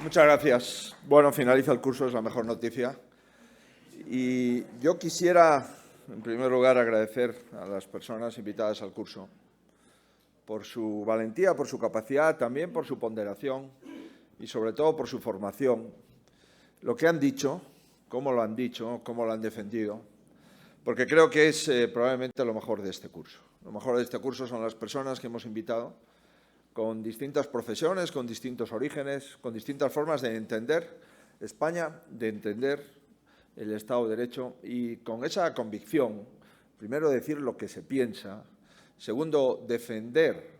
Muchas gracias. Bueno, finaliza el curso, es la mejor noticia. Y yo quisiera, en primer lugar, agradecer a las personas invitadas al curso por su valentía, por su capacidad, también por su ponderación y, sobre todo, por su formación. Lo que han dicho, cómo lo han dicho, cómo lo han defendido, porque creo que es probablemente lo mejor de este curso. Lo mejor de este curso son las personas que hemos invitado, con distintas profesiones, con distintos orígenes, con distintas formas de entender España, de entender el Estado de Derecho y con esa convicción, primero decir lo que se piensa, segundo defender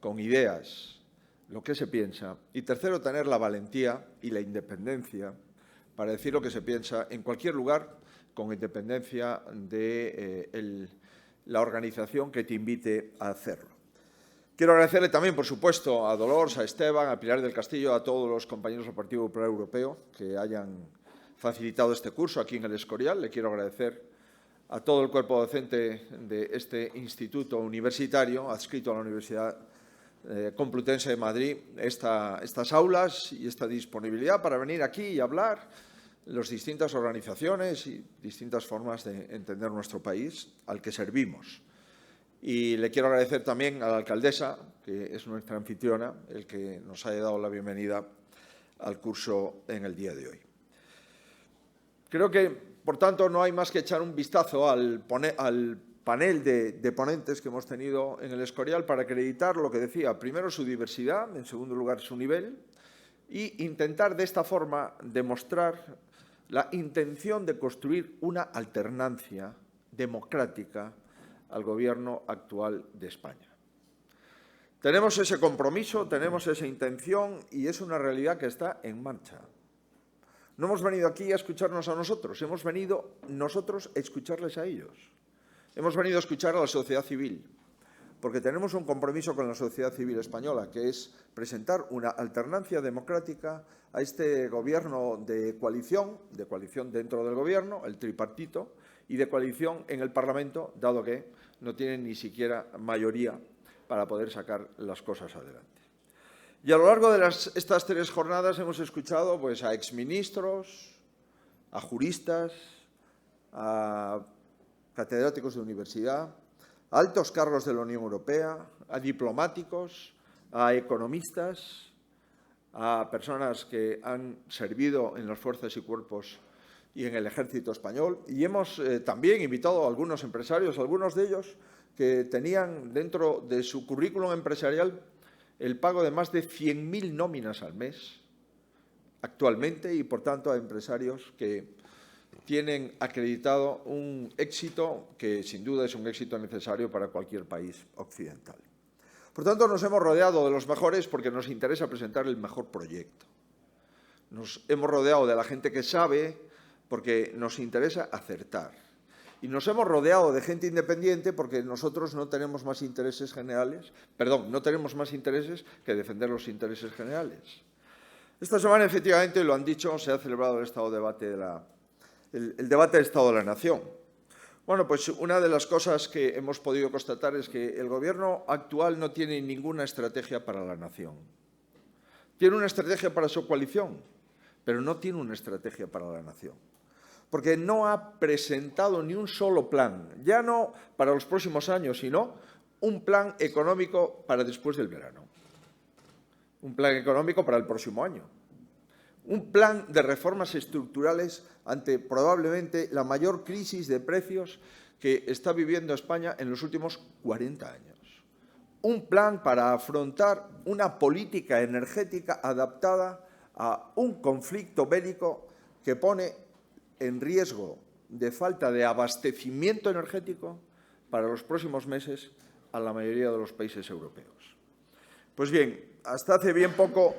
con ideas lo que se piensa y tercero tener la valentía y la independencia para decir lo que se piensa en cualquier lugar con independencia de la organización que te invite a hacerlo. Quiero agradecerle también, por supuesto, a Dolors, a Esteban, a Pilar del Castillo, a todos los compañeros del Partido Popular Europeo que hayan facilitado este curso aquí en el Escorial. Le quiero agradecer a todo el cuerpo docente de este instituto universitario, adscrito a la Universidad Complutense de Madrid, estas aulas y esta disponibilidad para venir aquí y hablar las distintas organizaciones y distintas formas de entender nuestro país al que servimos. Y le quiero agradecer también a la alcaldesa, que es nuestra anfitriona, el que nos haya dado la bienvenida al curso en el día de hoy. Creo que, por tanto, no hay más que echar un vistazo al panel de ponentes que hemos tenido en el Escorial para acreditar lo que decía, primero su diversidad, en segundo lugar su nivel, e intentar de esta forma demostrar la intención de construir una alternancia democrática al Gobierno actual de España. Tenemos ese compromiso, tenemos esa intención y es una realidad que está en marcha. No hemos venido aquí a escucharnos a nosotros, hemos venido nosotros a escucharles a ellos. Hemos venido a escuchar a la sociedad civil, porque tenemos un compromiso con la sociedad civil española, que es presentar una alternancia democrática a este Gobierno de coalición dentro del Gobierno, el tripartito, y de coalición en el Parlamento, dado que no tienen ni siquiera mayoría para poder sacar las cosas adelante. Y a lo largo de estas 3 jornadas hemos escuchado pues, a exministros, a juristas, a catedráticos de universidad, a altos cargos de la Unión Europea, a diplomáticos, a economistas, a personas que han servido en las fuerzas y cuerpos y en el ejército español. Y hemos también invitado a algunos empresarios, algunos de ellos que tenían dentro de su currículum empresarial el pago de más de 100.000 nóminas al mes actualmente y, por tanto, a empresarios que tienen acreditado un éxito que, sin duda, es un éxito necesario para cualquier país occidental. Por tanto, nos hemos rodeado de los mejores porque nos interesa presentar el mejor proyecto. Nos hemos rodeado de la gente que sabe porque nos interesa acertar. Y nos hemos rodeado de gente independiente porque nosotros no tenemos más intereses no tenemos más intereses que defender los intereses generales. Esta semana, efectivamente, lo han dicho, se ha celebrado el debate del Estado de la Nación. Bueno, pues una de las cosas que hemos podido constatar es que el Gobierno actual no tiene ninguna estrategia para la nación. Tiene una estrategia para su coalición, pero no tiene una estrategia para la nación. Porque no ha presentado ni un solo plan, ya no para los próximos años, sino un plan económico para después del verano. Un plan económico para el próximo año. Un plan de reformas estructurales ante probablemente la mayor crisis de precios que está viviendo España en los últimos 40 años. Un plan para afrontar una política energética adaptada a un conflicto bélico que pone en riesgo de falta de abastecimiento energético para los próximos meses a la mayoría de los países europeos. Pues bien, hasta hace bien poco,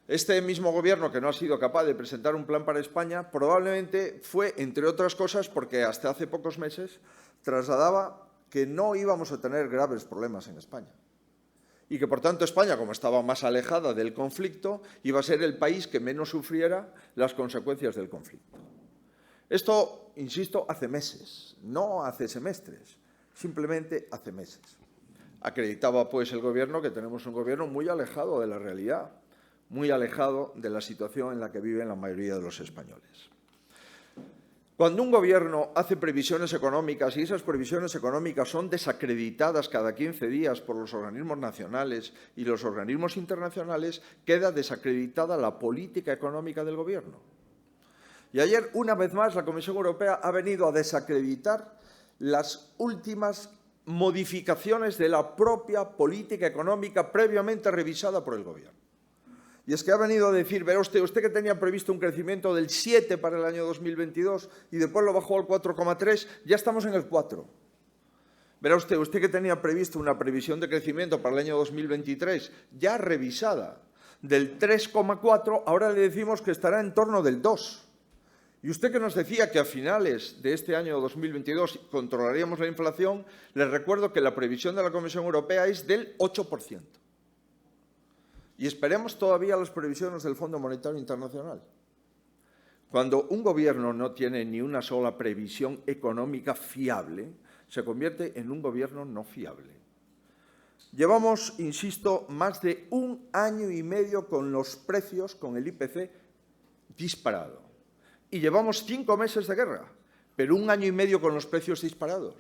este mismo Gobierno, que no ha sido capaz de presentar un plan para España, probablemente fue, entre otras cosas, porque hasta hace pocos meses trasladaba que no íbamos a tener graves problemas en España. Y que, por tanto, España, como estaba más alejada del conflicto, iba a ser el país que menos sufriera las consecuencias del conflicto. Esto, insisto, hace meses, no hace semestres, simplemente hace meses. Acreditaba, pues, el Gobierno que tenemos un Gobierno muy alejado de la realidad, muy alejado de la situación en la que viven la mayoría de los españoles. Cuando un gobierno hace previsiones económicas y esas previsiones económicas son desacreditadas cada 15 días por los organismos nacionales y los organismos internacionales, queda desacreditada la política económica del gobierno. Y ayer, una vez más, la Comisión Europea ha venido a desacreditar las últimas modificaciones de la propia política económica previamente revisada por el gobierno. Y es que ha venido a decir, verá usted que tenía previsto un crecimiento del 7 para el año 2022 y después lo bajó al 4,3, ya estamos en el 4. Verá usted que tenía previsto una previsión de crecimiento para el año 2023 ya revisada del 3,4, ahora le decimos que estará en torno del 2. Y usted que nos decía que a finales de este año 2022 controlaríamos la inflación, les recuerdo que la previsión de la Comisión Europea es del 8%. Y esperemos todavía las previsiones del Fondo Monetario Internacional. Cuando un gobierno no tiene ni una sola previsión económica fiable, se convierte en un gobierno no fiable. Llevamos, insisto, más de 1 año y medio con los precios, con el IPC disparado. Y llevamos 5 meses de guerra, pero 1 año y medio con los precios disparados.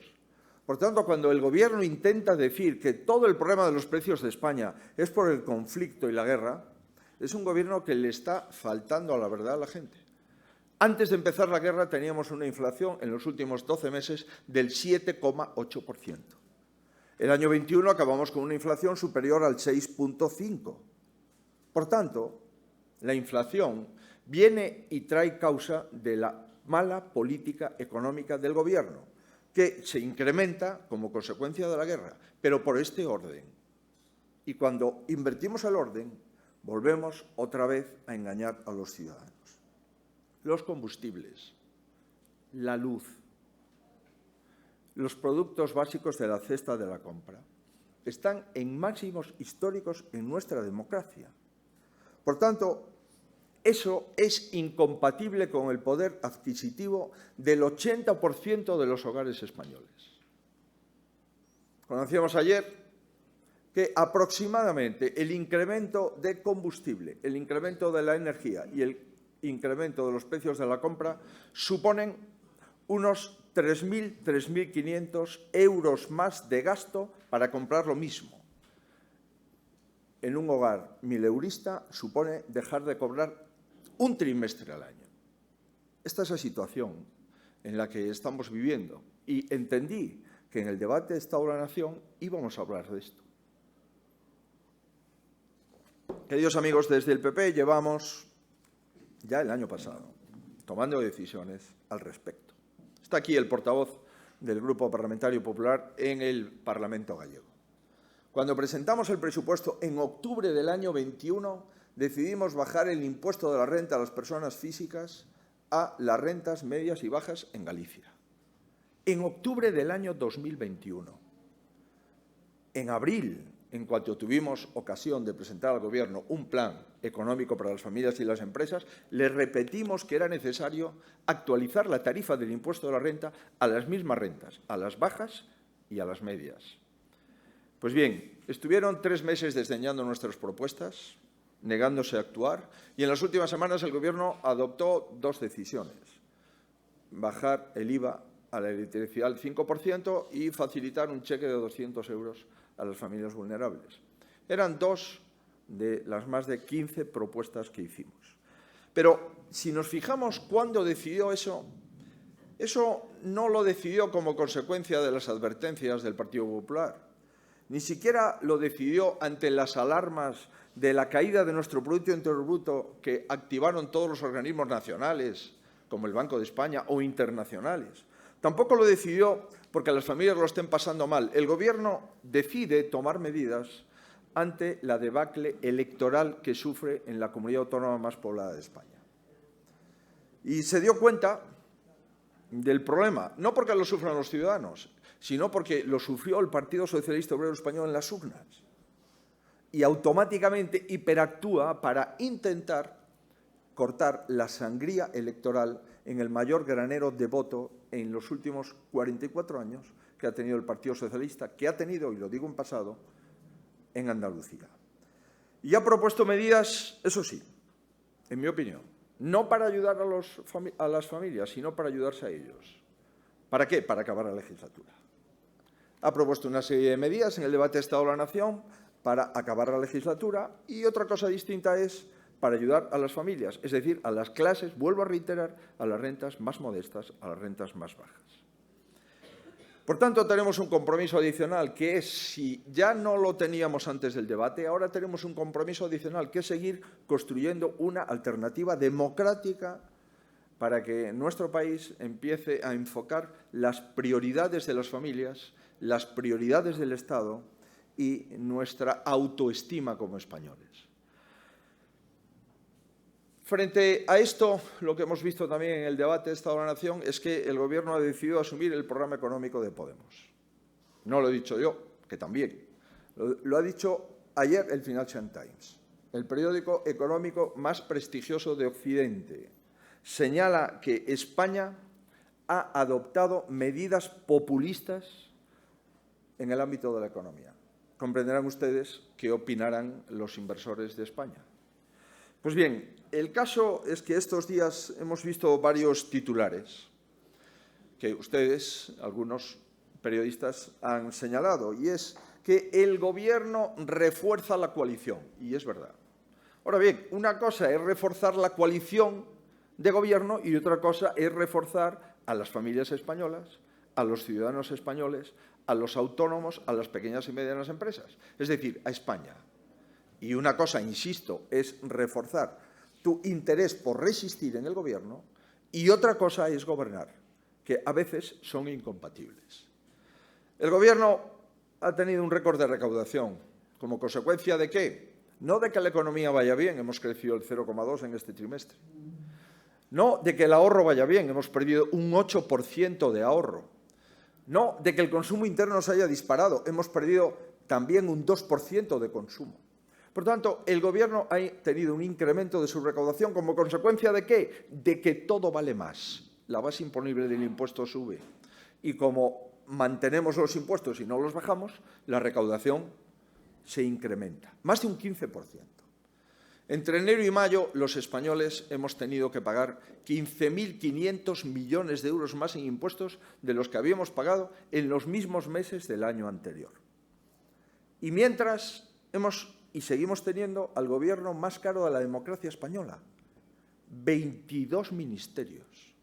Por tanto, cuando el gobierno intenta decir que todo el problema de los precios de España es por el conflicto y la guerra, es un gobierno que le está faltando a la verdad a la gente. Antes de empezar la guerra teníamos una inflación en los últimos 12 meses del 7,8%. El año 21 acabamos con una inflación superior al 6,5%. Por tanto, la inflación viene y trae causa de la mala política económica del gobierno, que se incrementa como consecuencia de la guerra, pero por este orden. Y cuando invertimos el orden, volvemos otra vez a engañar a los ciudadanos. Los combustibles, la luz, los productos básicos de la cesta de la compra están en máximos históricos en nuestra democracia. Por tanto, eso es incompatible con el poder adquisitivo del 80% de los hogares españoles. Conocíamos ayer que aproximadamente el incremento de combustible, el incremento de la energía y el incremento de los precios de la compra suponen unos 3.000, 3.500 euros más de gasto para comprar lo mismo. En un hogar mileurista supone dejar de cobrar un trimestre al año. Esta es la situación en la que estamos viviendo y entendí que en el debate de Estado de la Nación íbamos a hablar de esto. Queridos amigos, desde el PP llevamos ya el año pasado tomando decisiones al respecto. Está aquí el portavoz del Grupo Parlamentario Popular en el Parlamento gallego. Cuando presentamos el presupuesto en octubre del año 21, decidimos bajar el impuesto de la renta a las personas físicas a las rentas medias y bajas en Galicia. En octubre del año 2021. En abril, en cuanto tuvimos ocasión de presentar al Gobierno un plan económico para las familias y las empresas, le repetimos que era necesario actualizar la tarifa del impuesto de la renta a las mismas rentas, a las bajas y a las medias. Pues bien, estuvieron 3 meses desdeñando nuestras propuestas, negándose a actuar, y en las últimas semanas el Gobierno adoptó 2 decisiones. Bajar el IVA a la electricidad al 5% y facilitar un cheque de 200 euros a las familias vulnerables. Eran 2 de las más de 15 propuestas que hicimos. Pero si nos fijamos cuándo decidió eso no lo decidió como consecuencia de las advertencias del Partido Popular. Ni siquiera lo decidió ante las alarmas de la caída de nuestro Producto Interior Bruto que activaron todos los organismos nacionales, como el Banco de España, o internacionales. Tampoco lo decidió porque las familias lo estén pasando mal. El Gobierno decide tomar medidas ante la debacle electoral que sufre en la comunidad autónoma más poblada de España. Y se dio cuenta del problema, no porque lo sufran los ciudadanos, sino porque lo sufrió el Partido Socialista Obrero Español en las urnas. Y automáticamente hiperactúa para intentar cortar la sangría electoral en el mayor granero de voto en los últimos 44 años que ha tenido el Partido Socialista, que ha tenido, y lo digo en pasado, en Andalucía. Y ha propuesto medidas, eso sí, en mi opinión, no para ayudar a las familias, sino para ayudarse a ellos. ¿Para qué? Para acabar la legislatura. Ha propuesto una serie de medidas en el debate de Estado de la Nación para acabar la legislatura y otra cosa distinta es para ayudar a las familias, es decir, a las clases, vuelvo a reiterar, a las rentas más modestas, a las rentas más bajas. Por tanto, tenemos un compromiso adicional que es, si ya no lo teníamos antes del debate, ahora tenemos un compromiso adicional que es seguir construyendo una alternativa democrática para que nuestro país empiece a enfocar las prioridades de las familias, las prioridades del Estado y nuestra autoestima como españoles. Frente a esto, lo que hemos visto también en el debate de Estado de la Nación es que el Gobierno ha decidido asumir el programa económico de Podemos. No lo he dicho yo, que también. Lo ha dicho ayer el Financial Times, el periódico económico más prestigioso de Occidente. Señala que España ha adoptado medidas populistas en el ámbito de la economía. Comprenderán ustedes qué opinarán los inversores de España. Pues bien, el caso es que estos días hemos visto varios titulares que ustedes, algunos periodistas, han señalado, y es que el Gobierno refuerza la coalición, y es verdad. Ahora bien, una cosa es reforzar la coalición de Gobierno y otra cosa es reforzar a las familias españolas, a los ciudadanos españoles, a los autónomos, a las pequeñas y medianas empresas, es decir, a España. Y una cosa, insisto, es reforzar tu interés por resistir en el Gobierno y otra cosa es gobernar, que a veces son incompatibles. El Gobierno ha tenido un récord de recaudación. ¿Como consecuencia de qué? No de que la economía vaya bien, hemos crecido el 0,2 en este trimestre. No de que el ahorro vaya bien, hemos perdido un 8% de ahorro. No de que el consumo interno se haya disparado, hemos perdido también un 2% de consumo. Por tanto, el Gobierno ha tenido un incremento de su recaudación como consecuencia ¿de qué? De que todo vale más. La base imponible del impuesto sube. Y como mantenemos los impuestos y no los bajamos, la recaudación se incrementa. Más de un 15%. Entre enero y mayo, los españoles hemos tenido que pagar 15.500 millones de euros más en impuestos de los que habíamos pagado en los mismos meses del año anterior. Y mientras y seguimos teniendo al Gobierno más caro de la democracia española, 22 ministerios.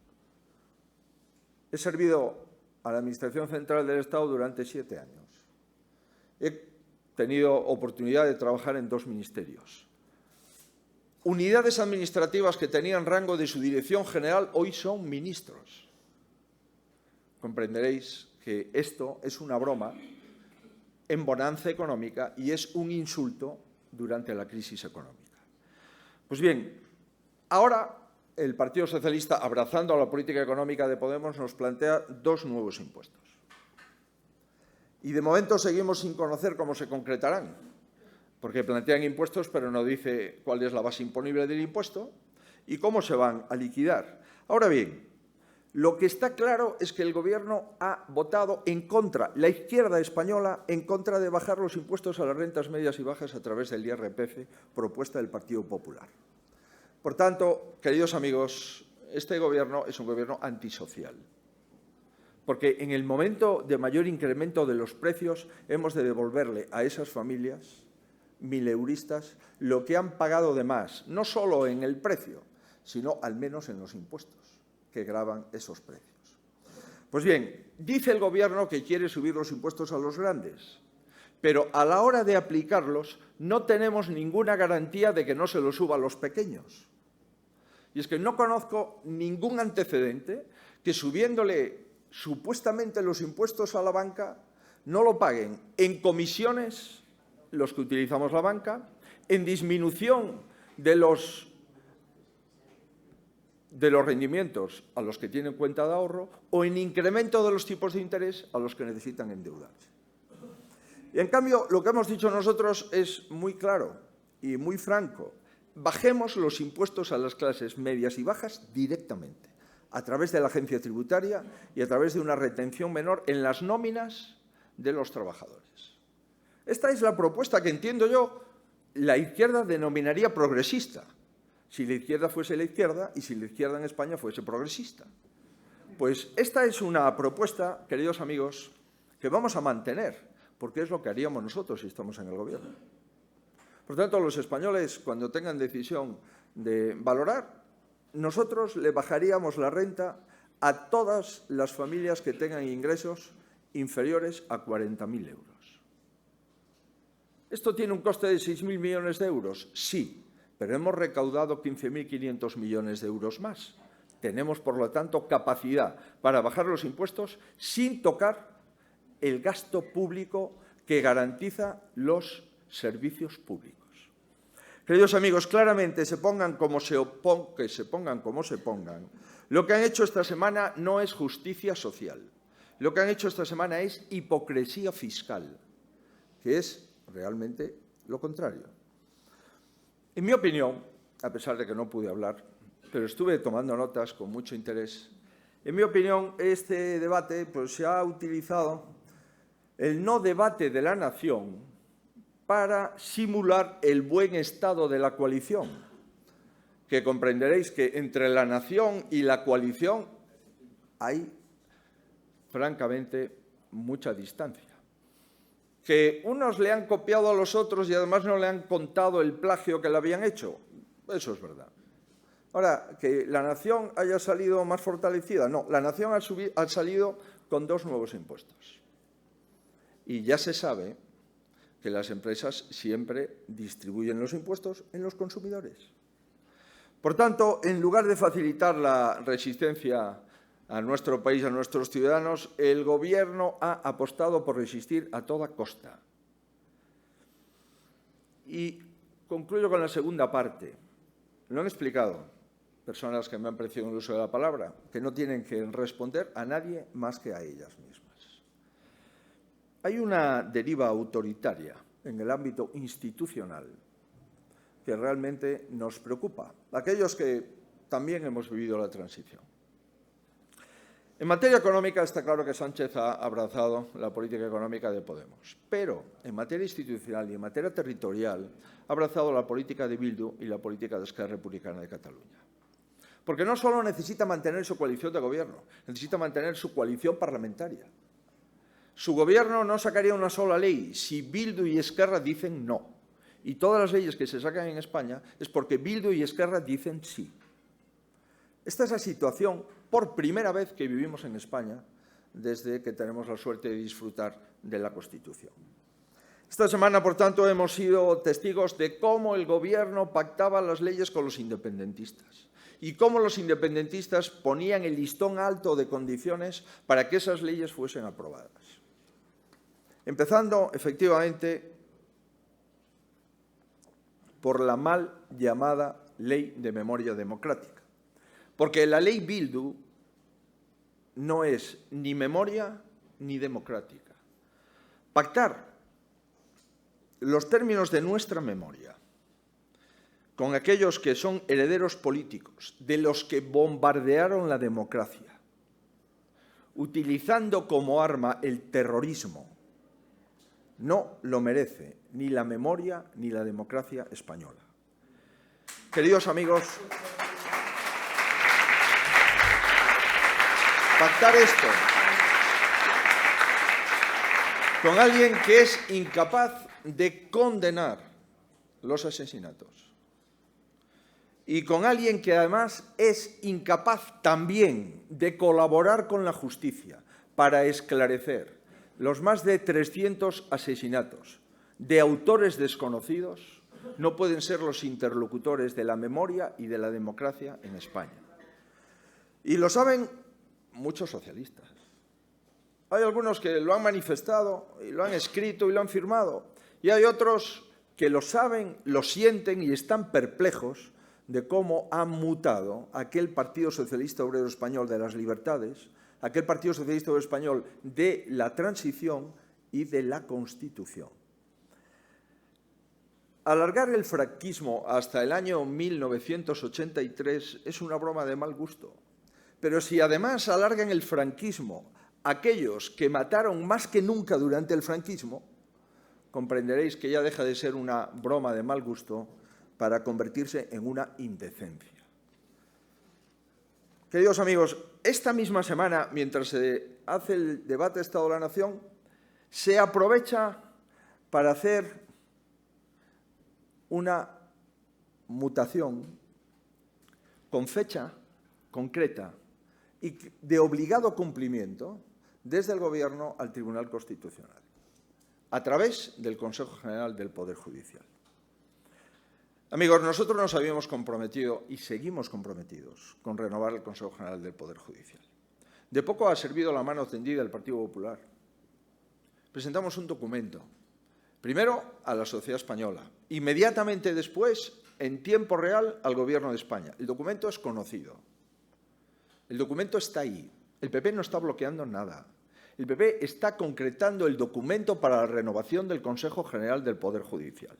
He servido a la Administración Central del Estado durante 7 años. He tenido oportunidad de trabajar en 2 ministerios. Unidades administrativas que tenían rango de su dirección general hoy son ministros. Comprenderéis que esto es una broma en bonanza económica y es un insulto durante la crisis económica. Pues bien, ahora el Partido Socialista, abrazando a la política económica de Podemos, nos plantea 2 nuevos impuestos. Y de momento seguimos sin conocer cómo se concretarán, porque plantean impuestos pero no dice cuál es la base imponible del impuesto y cómo se van a liquidar. Ahora bien, lo que está claro es que el Gobierno ha votado en contra, la izquierda española, en contra de bajar los impuestos a las rentas medias y bajas a través del IRPF, propuesta del Partido Popular. Por tanto, queridos amigos, este Gobierno es un Gobierno antisocial, porque en el momento de mayor incremento de los precios hemos de devolverle a esas familias mileuristas lo que han pagado de más, no solo en el precio, sino al menos en los impuestos que gravan esos precios. Pues bien, dice el Gobierno que quiere subir los impuestos a los grandes, pero a la hora de aplicarlos no tenemos ninguna garantía de que no se los suba a los pequeños. Y es que no conozco ningún antecedente que subiéndole supuestamente los impuestos a la banca no lo paguen en comisiones los que utilizamos la banca, en disminución de los rendimientos a los que tienen cuenta de ahorro o en incremento de los tipos de interés a los que necesitan endeudarse. Y en cambio, lo que hemos dicho nosotros es muy claro y muy franco. Bajemos los impuestos a las clases medias y bajas directamente, a través de la agencia tributaria y a través de una retención menor en las nóminas de los trabajadores. Esta es la propuesta que entiendo yo la izquierda denominaría progresista, si la izquierda fuese la izquierda y si la izquierda en España fuese progresista. Pues esta es una propuesta, queridos amigos, que vamos a mantener, porque es lo que haríamos nosotros si estamos en el gobierno. Por tanto, los españoles, cuando tengan decisión de valorar, nosotros le bajaríamos la renta a todas las familias que tengan ingresos inferiores a 40.000 euros. ¿Esto tiene un coste de 6.000 millones de euros? Sí, pero hemos recaudado 15.500 millones de euros más. Tenemos, por lo tanto, capacidad para bajar los impuestos sin tocar el gasto público que garantiza los servicios públicos. Queridos amigos, claramente se pongan como se pongan, lo que han hecho esta semana no es justicia social. Lo que han hecho esta semana es hipocresía fiscal, que es realmente lo contrario. En mi opinión, a pesar de que no pude hablar, pero estuve tomando notas con mucho interés, en mi opinión, este debate se ha utilizado el no debate de la nación para simular el buen estado de la coalición, que comprenderéis que entre la nación y la coalición hay, francamente, mucha distancia. Que unos le han copiado a los otros y además no le han contado el plagio que le habían hecho, eso es verdad. Ahora, que la nación haya salido más fortalecida, no, la nación ha salido con 2 nuevos impuestos. Y ya se sabe que las empresas siempre distribuyen los impuestos en los consumidores. Por tanto, en lugar de facilitar la resistencia a nuestro país, a nuestros ciudadanos, el Gobierno ha apostado por resistir a toda costa. Y concluyo con la segunda parte. Lo han explicado personas que me han precedido en el uso de la palabra, que no tienen que responder a nadie más que a ellas mismas. Hay una deriva autoritaria en el ámbito institucional que realmente nos preocupa, aquellos que también hemos vivido la transición. En materia económica está claro que Sánchez ha abrazado la política económica de Podemos, pero en materia institucional y en materia territorial ha abrazado la política de Bildu y la política de Esquerra Republicana de Cataluña. Porque no solo necesita mantener su coalición de gobierno, necesita mantener su coalición parlamentaria. Su gobierno no sacaría una sola ley si Bildu y Esquerra dicen no. Y todas las leyes que se sacan en España es porque Bildu y Esquerra dicen sí. Esta es la situación por primera vez que vivimos en España desde que tenemos la suerte de disfrutar de la Constitución. Esta semana, por tanto, hemos sido testigos de cómo el Gobierno pactaba las leyes con los independentistas y cómo los independentistas ponían el listón alto de condiciones para que esas leyes fuesen aprobadas. Empezando, efectivamente, por la mal llamada Ley de Memoria Democrática. Porque la ley Bildu no es ni memoria ni democrática. Pactar los términos de nuestra memoria con aquellos que son herederos políticos de los que bombardearon la democracia, utilizando como arma el terrorismo, no lo merece ni la memoria ni la democracia española. Queridos amigos, pactar esto con alguien que es incapaz de condenar los asesinatos y con alguien que además es incapaz también de colaborar con la justicia para esclarecer los más de 300 asesinatos de autores desconocidos, no pueden ser los interlocutores de la memoria y de la democracia en España. Y lo saben muchos socialistas. Hay algunos que lo han manifestado, y lo han escrito y lo han firmado. Y hay otros que lo saben, lo sienten y están perplejos de cómo ha mutado aquel Partido Socialista Obrero Español de las Libertades, aquel Partido Socialista Obrero Español de la Transición y de la Constitución. Alargar el franquismo hasta el año 1983 es una broma de mal gusto. Pero si además alargan el franquismo aquellos que mataron más que nunca durante el franquismo, comprenderéis que ya deja de ser una broma de mal gusto para convertirse en una indecencia. Queridos amigos, esta misma semana, mientras se hace el debate de Estado de la Nación, se aprovecha para hacer una mutación con fecha concreta y de obligado cumplimiento desde el Gobierno al Tribunal Constitucional, a través del Consejo General del Poder Judicial. Amigos, nosotros nos habíamos comprometido y seguimos comprometidos con renovar el Consejo General del Poder Judicial. De poco ha servido la mano tendida del Partido Popular. Presentamos un documento, primero a la sociedad española, inmediatamente después, en tiempo real, al Gobierno de España. El documento es conocido. El documento está ahí. El PP no está bloqueando nada. El PP está concretando el documento para la renovación del Consejo General del Poder Judicial.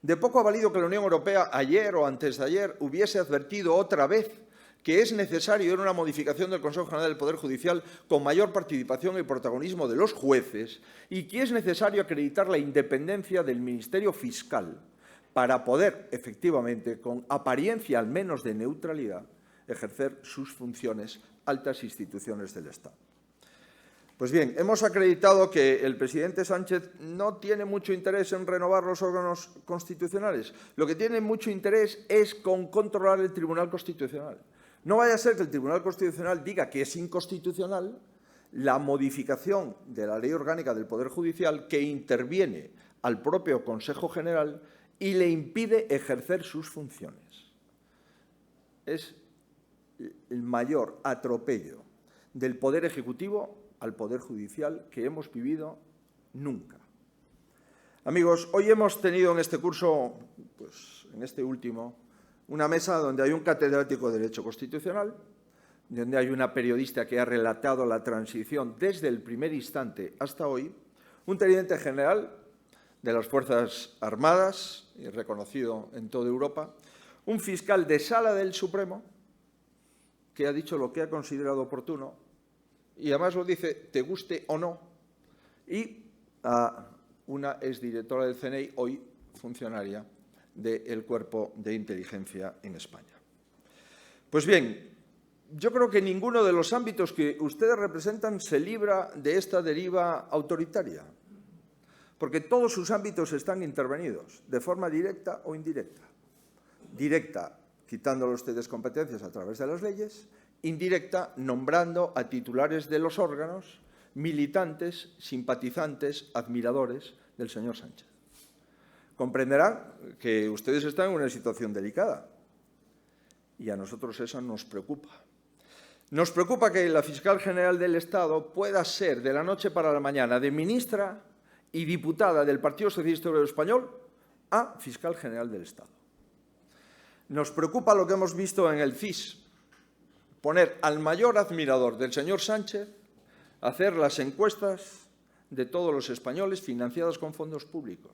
De poco ha valido que la Unión Europea ayer o antes de ayer hubiese advertido otra vez que es necesario una modificación del Consejo General del Poder Judicial con mayor participación y protagonismo de los jueces y que es necesario acreditar la independencia del Ministerio Fiscal para poder, efectivamente, con apariencia al menos de neutralidad, ejercer sus funciones altas instituciones del Estado. Pues bien, hemos acreditado que el presidente Sánchez no tiene mucho interés en renovar los órganos constitucionales. Lo que tiene mucho interés es con controlar el Tribunal Constitucional. No vaya a ser que el Tribunal Constitucional diga que es inconstitucional la modificación de la Ley Orgánica del Poder Judicial que interviene al propio Consejo General y le impide ejercer sus funciones. Es el mayor atropello del Poder Ejecutivo al Poder Judicial que hemos vivido nunca. Amigos, hoy hemos tenido en este curso, pues en este último, una mesa donde hay un catedrático de Derecho Constitucional, donde hay una periodista que ha relatado la transición desde el primer instante hasta hoy, un teniente general de las Fuerzas Armadas, y reconocido en toda Europa, un fiscal de Sala del Supremo, que ha dicho lo que ha considerado oportuno, y además lo dice, te guste o no, y a una exdirectora del CNI, hoy funcionaria del Cuerpo de Inteligencia en España. Pues bien, yo creo que ninguno de los ámbitos que ustedes representan se libra de esta deriva autoritaria, porque todos sus ámbitos están intervenidos, de forma directa o indirecta. Directa, quitándole a ustedes competencias a través de las leyes, indirecta, nombrando a titulares de los órganos, militantes, simpatizantes, admiradores del señor Sánchez. Comprenderán que ustedes están en una situación delicada y a nosotros eso nos preocupa. Nos preocupa que la fiscal general del Estado pueda ser de la noche para la mañana de ministra y diputada del Partido Socialista Obrero Español a fiscal general del Estado. Nos preocupa lo que hemos visto en el CIS, poner al mayor admirador del señor Sánchez a hacer las encuestas de todos los españoles financiadas con fondos públicos.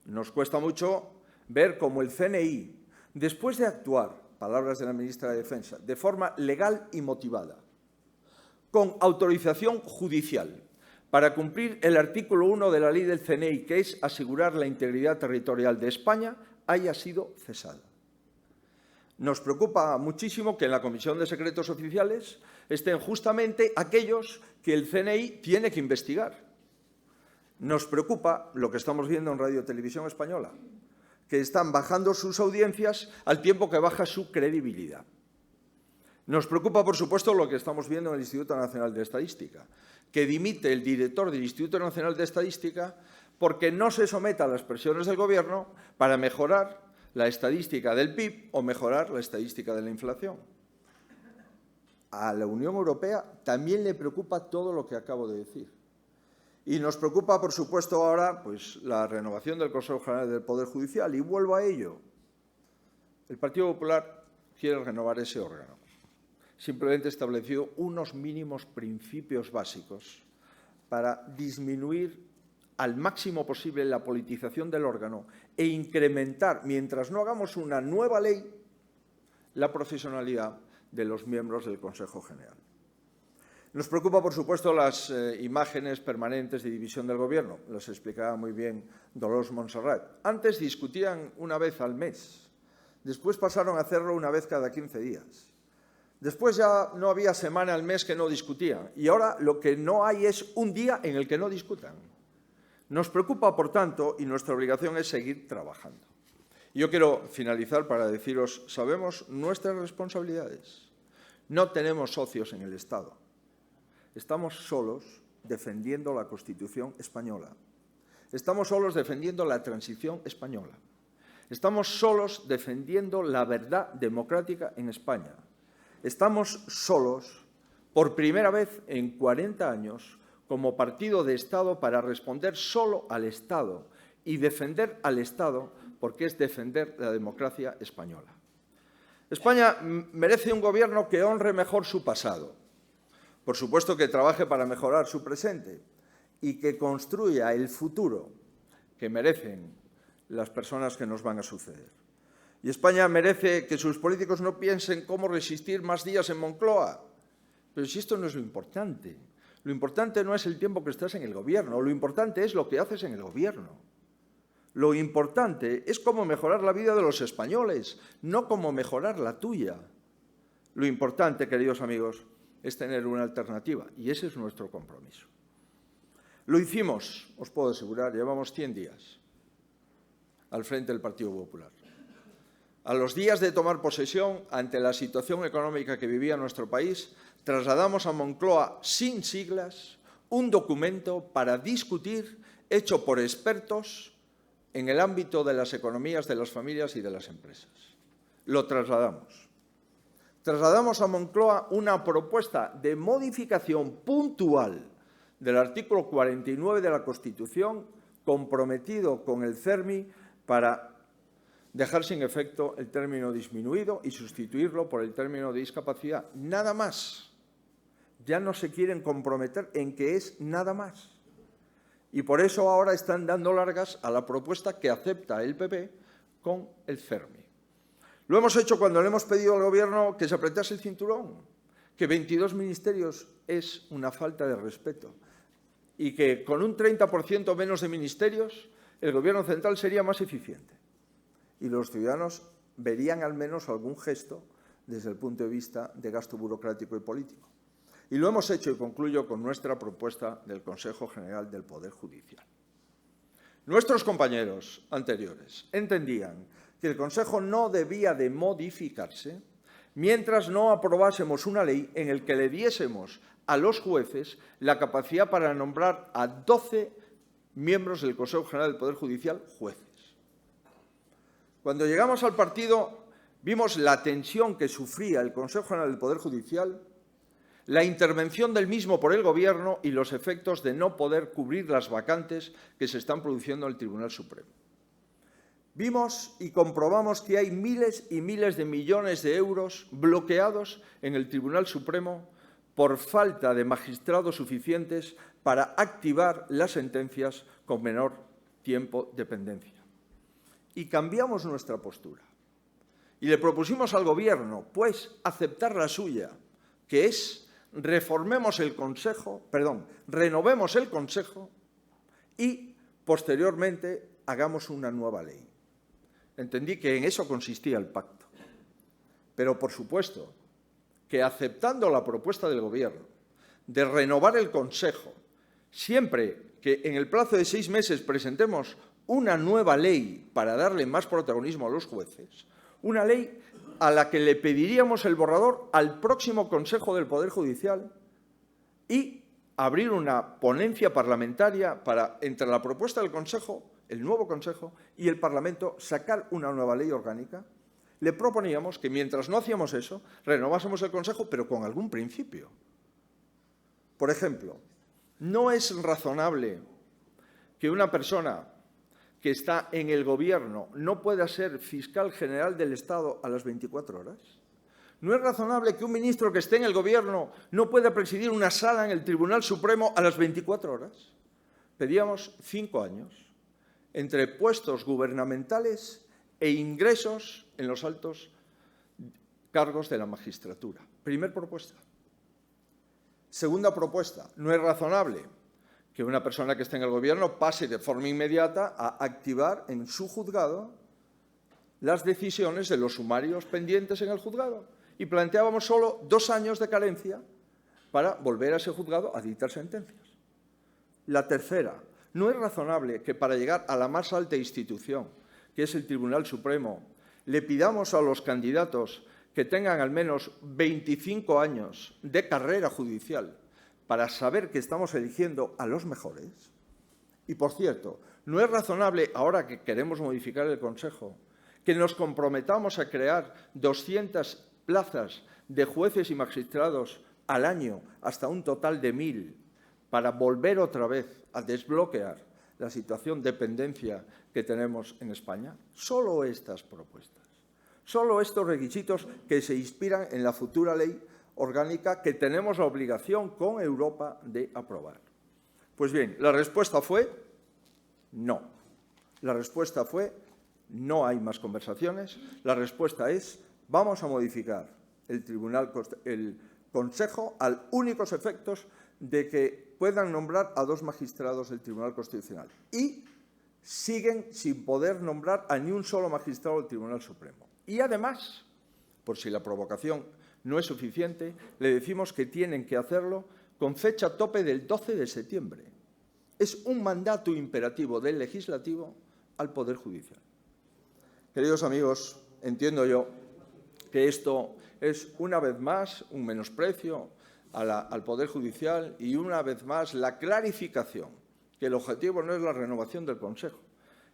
Nos cuesta mucho ver cómo el CNI, después de actuar, palabras de la ministra de Defensa, de forma legal y motivada, con autorización judicial, para cumplir el artículo 1 de la ley del CNI, que es asegurar la integridad territorial de España, haya sido cesada. Nos preocupa muchísimo que en la Comisión de Secretos Oficiales estén justamente aquellos que el CNI tiene que investigar. Nos preocupa lo que estamos viendo en Radio Televisión Española, que están bajando sus audiencias al tiempo que baja su credibilidad. Nos preocupa, por supuesto, lo que estamos viendo en el Instituto Nacional de Estadística, que dimite el director del Instituto Nacional de Estadística porque no se someta a las presiones del Gobierno para mejorar la estadística del PIB o mejorar la estadística de la inflación. A la Unión Europea también le preocupa todo lo que acabo de decir. Y nos preocupa, por supuesto, ahora pues, la renovación del Consejo General del Poder Judicial. Y vuelvo a ello. El Partido Popular quiere renovar ese órgano. Simplemente establecido unos mínimos principios básicos para disminuir al máximo posible la politización del órgano e incrementar, mientras no hagamos una nueva ley, la profesionalidad de los miembros del Consejo General. Nos preocupa, por supuesto, las imágenes permanentes de división del Gobierno. Las explicaba muy bien Dolors Montserrat. Antes discutían una vez al mes. Después pasaron a hacerlo una vez cada 15 días. Después ya no había semana al mes que no discutían. Y ahora lo que no hay es un día en el que no discutan. Nos preocupa, por tanto, y nuestra obligación es seguir trabajando. Yo quiero finalizar para deciros, sabemos nuestras responsabilidades. No tenemos socios en el Estado. Estamos solos defendiendo la Constitución española. Estamos solos defendiendo la transición española. Estamos solos defendiendo la verdad democrática en España. Estamos solos, por primera vez en 40 años, como partido de Estado para responder solo al Estado y defender al Estado porque es defender la democracia española. España merece un gobierno que honre mejor su pasado. Por supuesto que trabaje para mejorar su presente y que construya el futuro que merecen las personas que nos van a suceder. Y España merece que sus políticos no piensen cómo resistir más días en Moncloa. Pero si esto no es lo importante. Lo importante no es el tiempo que estás en el gobierno, lo importante es lo que haces en el gobierno. Lo importante es cómo mejorar la vida de los españoles, no cómo mejorar la tuya. Lo importante, queridos amigos, es tener una alternativa, y ese es nuestro compromiso. Lo hicimos, os puedo asegurar, llevamos 100 días al frente del Partido Popular. A los días de tomar posesión, ante la situación económica que vivía nuestro país, trasladamos a Moncloa, sin siglas, un documento para discutir, hecho por expertos en el ámbito de las economías de las familias y de las empresas. Lo trasladamos. Trasladamos a Moncloa una propuesta de modificación puntual del artículo 49 de la Constitución, comprometido con el CERMI para dejar sin efecto el término disminuido y sustituirlo por el término de discapacidad. Nada más. Ya no se quieren comprometer en que es nada más. Y por eso ahora están dando largas a la propuesta que acepta el PP con el CERMI. Lo hemos hecho cuando le hemos pedido al Gobierno que se apretase el cinturón, que 22 ministerios es una falta de respeto y que con un 30% menos de ministerios el Gobierno central sería más eficiente. Y los ciudadanos verían al menos algún gesto desde el punto de vista de gasto burocrático y político. Y lo hemos hecho, y concluyo, con nuestra propuesta del Consejo General del Poder Judicial. Nuestros compañeros anteriores entendían que el Consejo no debía de modificarse mientras no aprobásemos una ley en la que le diésemos a los jueces la capacidad para nombrar a 12 miembros del Consejo General del Poder Judicial jueces. Cuando llegamos al partido, vimos la tensión que sufría el Consejo General del Poder Judicial, la intervención del mismo por el Gobierno y los efectos de no poder cubrir las vacantes que se están produciendo en el Tribunal Supremo. Vimos y comprobamos que hay miles y miles de millones de euros bloqueados en el Tribunal Supremo por falta de magistrados suficientes para activar las sentencias con menor tiempo de pendencia. Y cambiamos nuestra postura. Y le propusimos al Gobierno, pues, aceptar la suya, que es renovemos el Consejo y, posteriormente, hagamos una nueva ley. Entendí que en eso consistía el pacto. Pero, por supuesto, que aceptando la propuesta del Gobierno de renovar el Consejo, siempre que en el plazo de 6 meses presentemos una nueva ley para darle más protagonismo a los jueces, una ley a la que le pediríamos el borrador al próximo Consejo del Poder Judicial y abrir una ponencia parlamentaria para, entre la propuesta del Consejo, el nuevo Consejo y el Parlamento, sacar una nueva ley orgánica. Le proponíamos que, mientras no hacíamos eso, renovásemos el Consejo, pero con algún principio. Por ejemplo, no es razonable que una persona que está en el Gobierno no pueda ser fiscal general del Estado a las 24 horas. ¿No es razonable que un ministro que esté en el Gobierno no pueda presidir una sala en el Tribunal Supremo a las 24 horas? Pedíamos 5 años entre puestos gubernamentales e ingresos en los altos cargos de la magistratura. Primer propuesta. Segunda propuesta, no es razonable que una persona que esté en el Gobierno pase de forma inmediata a activar en su juzgado las decisiones de los sumarios pendientes en el juzgado. Y planteábamos solo 2 años de carencia para volver a ese juzgado a dictar sentencias. La tercera, no es razonable que para llegar a la más alta institución, que es el Tribunal Supremo, le pidamos a los candidatos que tengan al menos 25 años de carrera judicial para saber que estamos eligiendo a los mejores. Y, por cierto, no es razonable, ahora que queremos modificar el Consejo, que nos comprometamos a crear 200 plazas de jueces y magistrados al año, hasta un total de 1.000, para volver otra vez a desbloquear la situación de dependencia que tenemos en España. Solo estas propuestas, solo estos requisitos que se inspiran en la futura ley orgánica que tenemos la obligación con Europa de aprobar. Pues bien, la respuesta fue no. La respuesta fue no hay más conversaciones. La respuesta es vamos a modificar el Consejo a únicos efectos de que puedan nombrar a 2 magistrados del Tribunal Constitucional y siguen sin poder nombrar a ni un solo magistrado del Tribunal Supremo. Y además, por si la provocación no es suficiente, le decimos que tienen que hacerlo con fecha tope del 12 de septiembre. Es un mandato imperativo del Legislativo al Poder Judicial. Queridos amigos, entiendo yo que esto es una vez más un menosprecio al Poder Judicial y una vez más la clarificación que el objetivo no es la renovación del Consejo,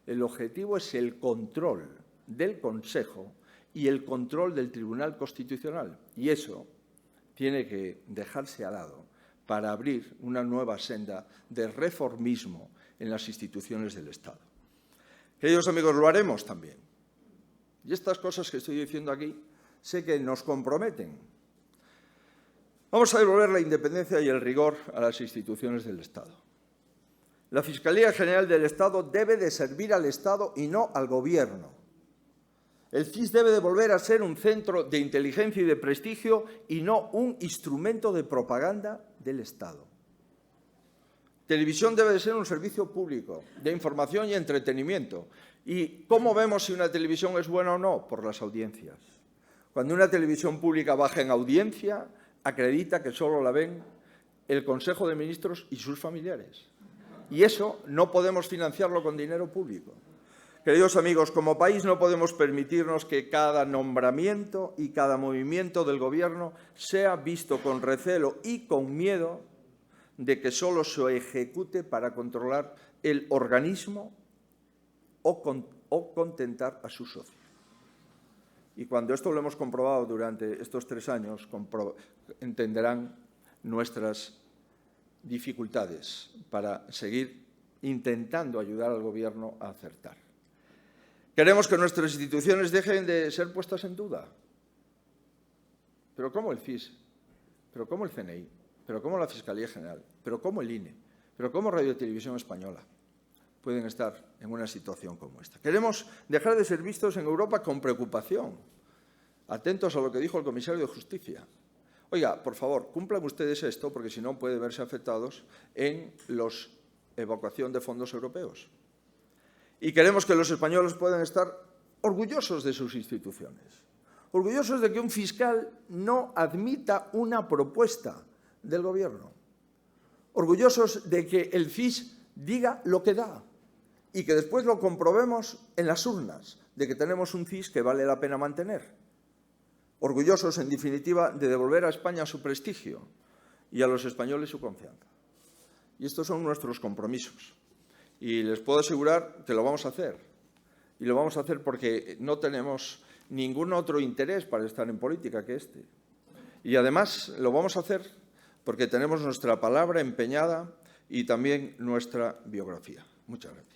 el objetivo es el control del Consejo y el control del Tribunal Constitucional. Y eso tiene que dejarse al lado para abrir una nueva senda de reformismo en las instituciones del Estado. Queridos amigos, lo haremos también. Y estas cosas que estoy diciendo aquí sé que nos comprometen. Vamos a devolver la independencia y el rigor a las instituciones del Estado. La Fiscalía General del Estado debe de servir al Estado y no al Gobierno. El CIS debe de volver a ser un centro de inteligencia y de prestigio y no un instrumento de propaganda del Estado. Televisión debe de ser un servicio público de información y entretenimiento. ¿Y cómo vemos si una televisión es buena o no? Por las audiencias. Cuando una televisión pública baja en audiencia, acredita que solo la ven el Consejo de Ministros y sus familiares. Y eso no podemos financiarlo con dinero público. Queridos amigos, como país no podemos permitirnos que cada nombramiento y cada movimiento del Gobierno sea visto con recelo y con miedo de que solo se ejecute para controlar el organismo o contentar a sus socios. Y cuando esto lo hemos comprobado durante estos 3 años, entenderán nuestras dificultades para seguir intentando ayudar al Gobierno a acertar. Queremos que nuestras instituciones dejen de ser puestas en duda. Pero ¿cómo el CIS? ¿Pero cómo el CNI? ¿Pero cómo la Fiscalía General? ¿Pero cómo el INE? ¿Pero cómo Radio y Televisión Española pueden estar en una situación como esta? Queremos dejar de ser vistos en Europa con preocupación. Atentos a lo que dijo el comisario de Justicia. Oiga, por favor, cumplan ustedes esto, porque si no pueden verse afectados en la evacuación de fondos europeos. Y queremos que los españoles puedan estar orgullosos de sus instituciones, orgullosos de que un fiscal no admita una propuesta del Gobierno, orgullosos de que el CIS diga lo que da y que después lo comprobemos en las urnas, de que tenemos un CIS que vale la pena mantener, orgullosos, en definitiva, de devolver a España su prestigio y a los españoles su confianza. Y estos son nuestros compromisos. Y les puedo asegurar que lo vamos a hacer. Y lo vamos a hacer porque no tenemos ningún otro interés para estar en política que este. Y además lo vamos a hacer porque tenemos nuestra palabra empeñada y también nuestra biografía. Muchas gracias.